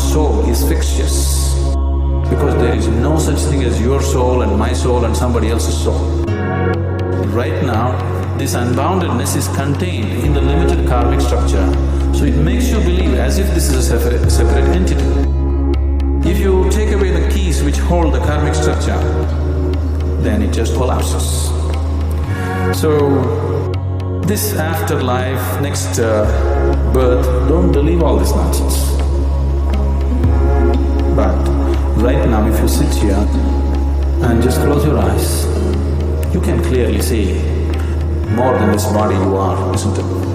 soul is fictitious, because there is no such thing as your soul and my soul and somebody else's soul. Right now, this unboundedness is contained in the limited karmic structure, so it makes you believe as if this is a separate entity. If you take away the keys which hold the karmic structure, then it just collapses. So, this afterlife, next birth, don't believe all this nonsense. But right now, if you sit here and just close your eyes, you can clearly see more than this body you are, isn't it?